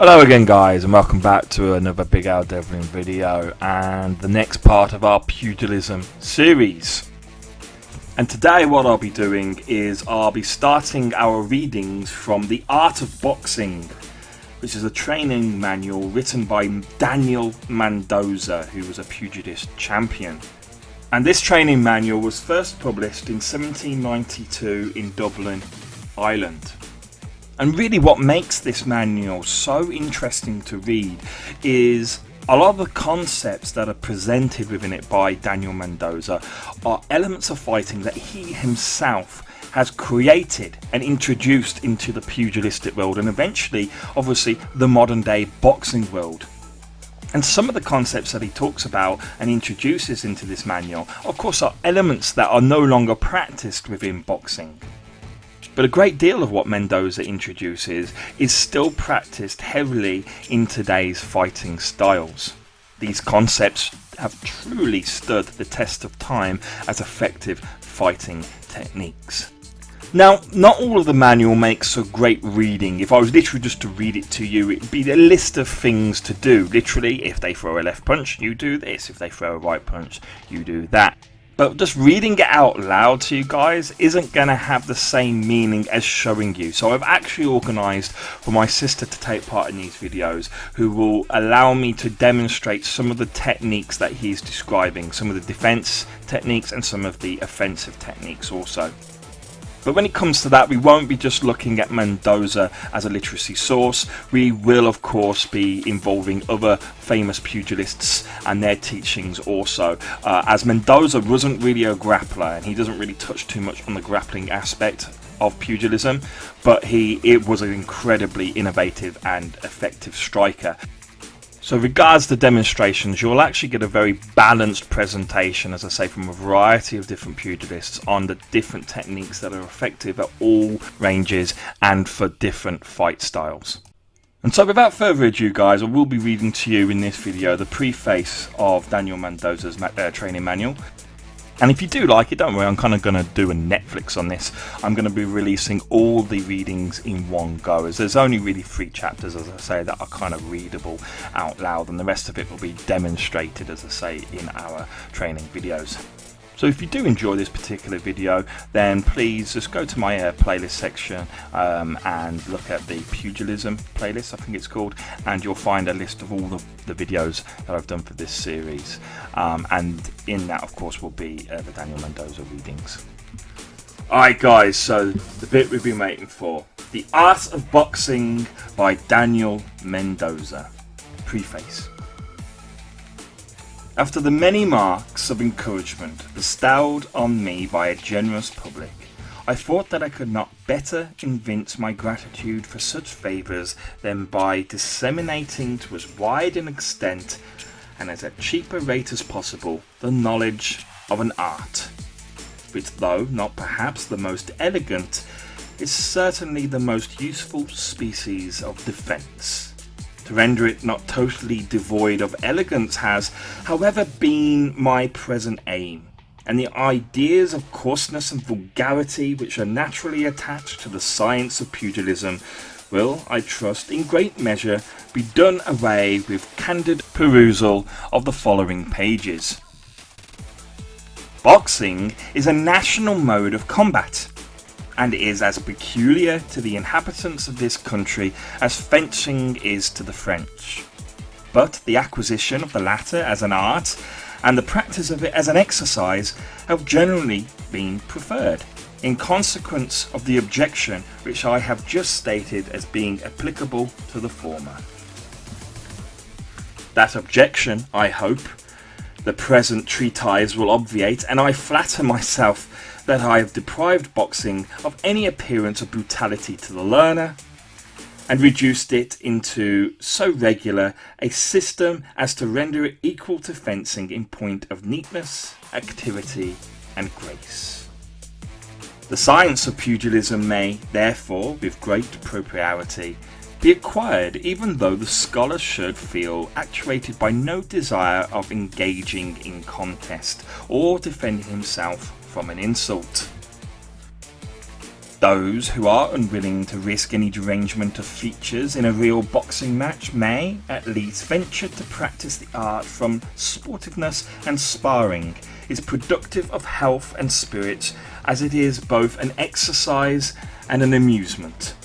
Hello again guys, and welcome back to another Big Al Devlin video and the next part of our Pugilism series. And today what I'll be doing is I'll be starting our readings from The Art of Boxing, which is a training manual written by Daniel Mendoza, who was a pugilist champion. And this training manual was first published in 1792 in Dublin, Ireland. And really what makes this manual so interesting to read is a lot of the concepts that are presented within it by Daniel Mendoza are elements of fighting that he himself has created and introduced into the pugilistic world and eventually, obviously, the modern day boxing world. And some of the concepts that he talks about and introduces into this manual, of course, are elements that are no longer practiced within boxing. But a great deal of what Mendoza introduces is still practiced heavily in today's fighting styles. These concepts have truly stood the test of time as effective fighting techniques. Now, not all of the manual makes a great reading. If I was literally just to read it to you, it'd be a list of things to do. Literally, if they throw a left punch, you do this. If they throw a right punch, you do that. But just reading it out loud to you guys isn't going to have the same meaning as showing you. So I've actually organised for my sister to take part in these videos, who will allow me to demonstrate some of the techniques that he's describing, some of the defence techniques and some of the offensive techniques also. But when it comes to that, we won't be just looking at Mendoza as a literacy source. We will, of course, be involving other famous pugilists and their teachings also. As Mendoza wasn't really a grappler, and he doesn't really touch too much on the grappling aspect of pugilism, but it was an incredibly innovative and effective striker. So regards to demonstrations, you'll actually get a very balanced presentation, as I say, from a variety of different pugilists on the different techniques that are effective at all ranges and for different fight styles. And so without further ado guys, I will be reading to you in this video the preface of Daniel Mendoza's training manual. And if you do like it, don't worry, I'm kind of going to do a Netflix on this. I'm going to be releasing all the readings in one go, as there's only really 3 chapters, as I say, that are kind of readable out loud, and the rest of it will be demonstrated, as I say, in our training videos. So if you do enjoy this particular video, then please just go to my playlist section and look at the Pugilism playlist, I think it's called, and you'll find a list of all the videos that I've done for this series. And in that, of course, will be the Daniel Mendoza readings. Alright guys, so the bit we've been waiting for. The Art of Boxing by Daniel Mendoza. Preface. After the many marks of encouragement bestowed on me by a generous public, I thought that I could not better evince my gratitude for such favours than by disseminating to as wide an extent and at a cheaper rate as possible the knowledge of an art, which, though not perhaps the most elegant, is certainly the most useful species of defence. To render it not totally devoid of elegance has, however, been my present aim, and the ideas of coarseness and vulgarity which are naturally attached to the science of pugilism will, I trust, in great measure be done away with candid perusal of the following pages. Boxing is a national mode of combat, and is as peculiar to the inhabitants of this country as fencing is to the French. But the acquisition of the latter as an art, and the practice of it as an exercise, have generally been preferred, in consequence of the objection which I have just stated as being applicable to the former. That objection, I hope, the present treatise will obviate, and I flatter myself that I have deprived boxing of any appearance of brutality to the learner, and reduced it into so regular a system as to render it equal to fencing in point of neatness, activity, and grace. The science of pugilism may, therefore, with great propriety, be acquired, even though the scholar should feel actuated by no desire of engaging in contest or defending himself from an insult. Those who are unwilling to risk any derangement of features in a real boxing match may, at least, venture to practice the art from sportiveness and sparring is productive of health and spirits, as it is both an exercise and an amusement.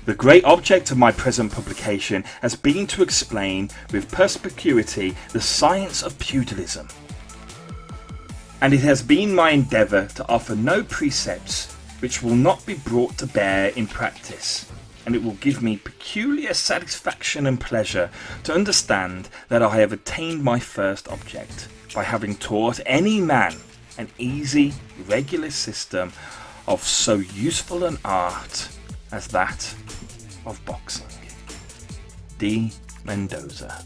The great object of my present publication has been to explain with perspicuity the science of pugilism, and it has been my endeavour to offer no precepts which will not be brought to bear in practice, and it will give me peculiar satisfaction and pleasure to understand that I have attained my first object by having taught any man an easy, regular system of so useful an art as that of boxing. D. Mendoza.